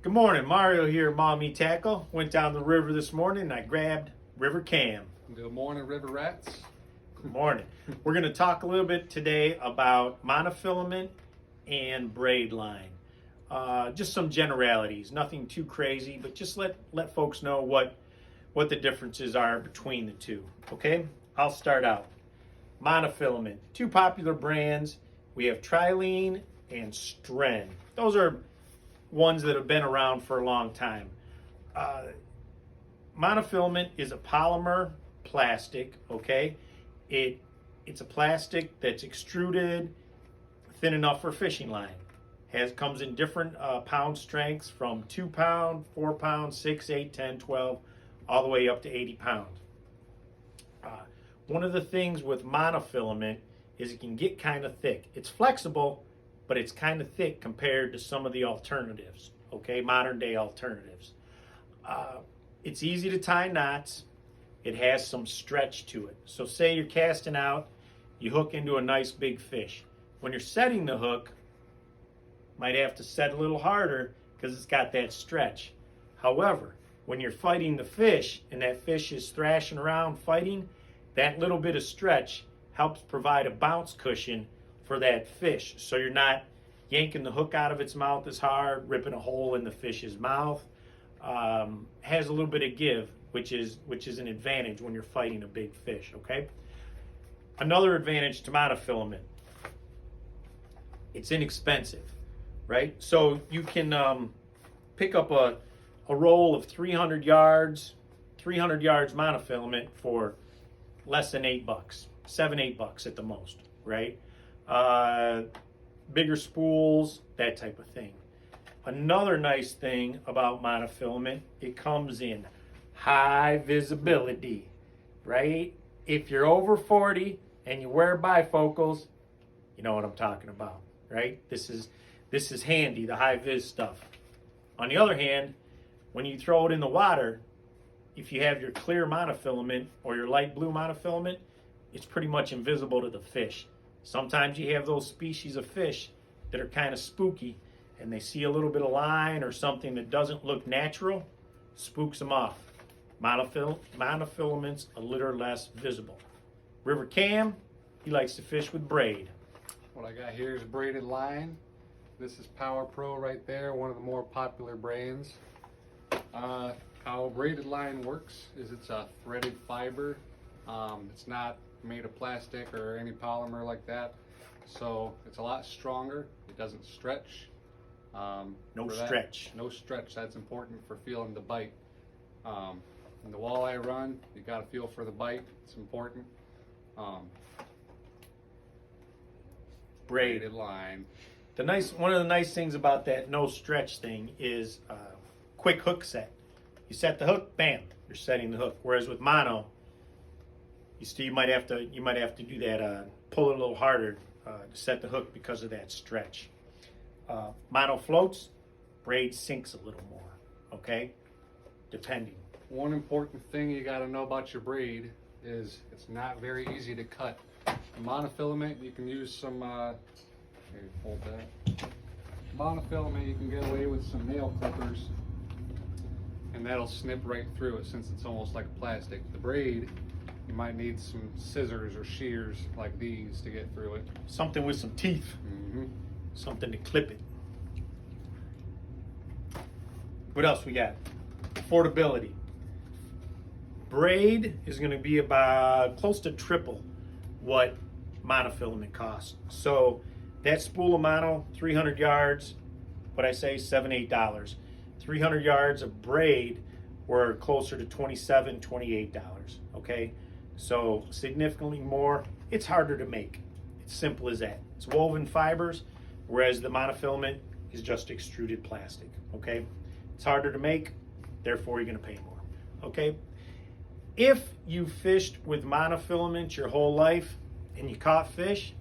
Good morning, Mario here, Mommy Tackle. Went down the river this morning and I grabbed River Cam. Good morning, River Rats. Good morning. We're going to talk a little bit today about monofilament and braid line. Just some generalities, nothing too crazy, but just let folks know what the differences are between the two. Okay, I'll start out. Monofilament, two popular brands. We have Trilene and Stren. Those are ones that have been around for a long time. Monofilament is a polymer plastic, okay? It's a plastic that's extruded thin enough for fishing line. Comes in different pound strengths from 2 pound, 4 pound, 6, 8, 10, 12, all the way up to 80 pound. One of the things with monofilament is it can get kind of thick. It's flexible, but it's kind of thick compared to some of the alternatives, okay, modern day alternatives. It's easy to tie knots. It has some stretch to it. So say you're casting out, you hook into a nice big fish. When you're setting the hook, might have to set a little harder because it's got that stretch. However, when you're fighting the fish and that fish is thrashing around fighting, that little bit of stretch helps provide a bounce cushion for that fish. So you're not yanking the hook out of its mouth as hard, ripping a hole in the fish's mouth. Has a little bit of give, which is an advantage when you're fighting a big fish, okay? Another advantage to monofilament, it's inexpensive, right? So you can pick up a roll of 300 yards monofilament for less than $8, $7-8 at the most, right? Bigger spools, that type of thing. Another nice thing about monofilament, it comes in high visibility, right? If you're over 40 and you wear bifocals, you know what I'm talking about, right? This is handy, the high vis stuff. On the other hand, when you throw it in the water, if you have your clear monofilament or your light blue monofilament, it's pretty much invisible to the fish. Sometimes you have those species of fish that are kind of spooky and they see a little bit of line or something that doesn't look natural, spooks them off. Monofilament's a little less visible. River Cam, he likes to fish with braid. What I got here is braided line. This is Power Pro right there, one of the more popular brands. How braided line works is it's a threaded fiber. It's not made of plastic or any polymer like that. So it's a lot stronger. It doesn't stretch. No stretch. No stretch. That's important for feeling the bite. In the walleye run, you got to feel for the bite. It's important. Braided line. One of the nice things about that no stretch thing is quick hook set. You set the hook, bam, you're setting the hook. Whereas with mono, you might have to do that, pull it a little harder to set the hook because of that stretch. Mono floats, braid sinks a little more, okay? Depending. One important thing you got to know about your braid is it's not very easy to cut. Monofilament, you can use some, here, hold that. Monofilament, you can get away with some nail clippers and that'll snip right through it since it's almost like plastic. The braid, you might need some scissors or shears like these to get through it. Something with some teeth. Mm-hmm. Something to clip it. What else we got? Affordability. Braid is going to be about close to triple what monofilament costs. So that spool of mono, 300 yards, what I say, $7-8. 300 yards of braid were closer to $27, $28, okay? So significantly more. It's harder to make. It's simple as that. It's woven fibers, whereas the monofilament is just extruded plastic, okay? It's harder to make, therefore you're gonna pay more, okay? If you fished with monofilament your whole life and you caught fish,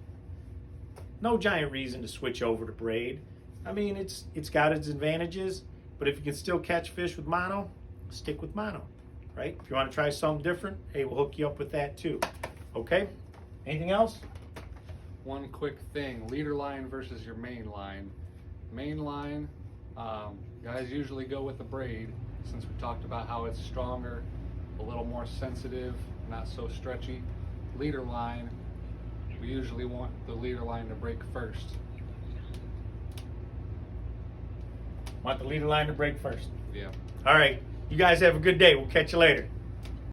no giant reason to switch over to braid. I mean, it's got its advantages, but if you can still catch fish with mono, stick with mono, right? If you want to try something different, hey, we'll hook you up with that too. Okay? Anything else? One quick thing, leader line versus your main line. Main line, Guys usually go with the braid, since we talked about how it's stronger, a little more sensitive, not so stretchy. Leader line, we usually want the leader line to break first. Want the leader line to break first. Yeah. All right. You guys have a good day. We'll catch you later.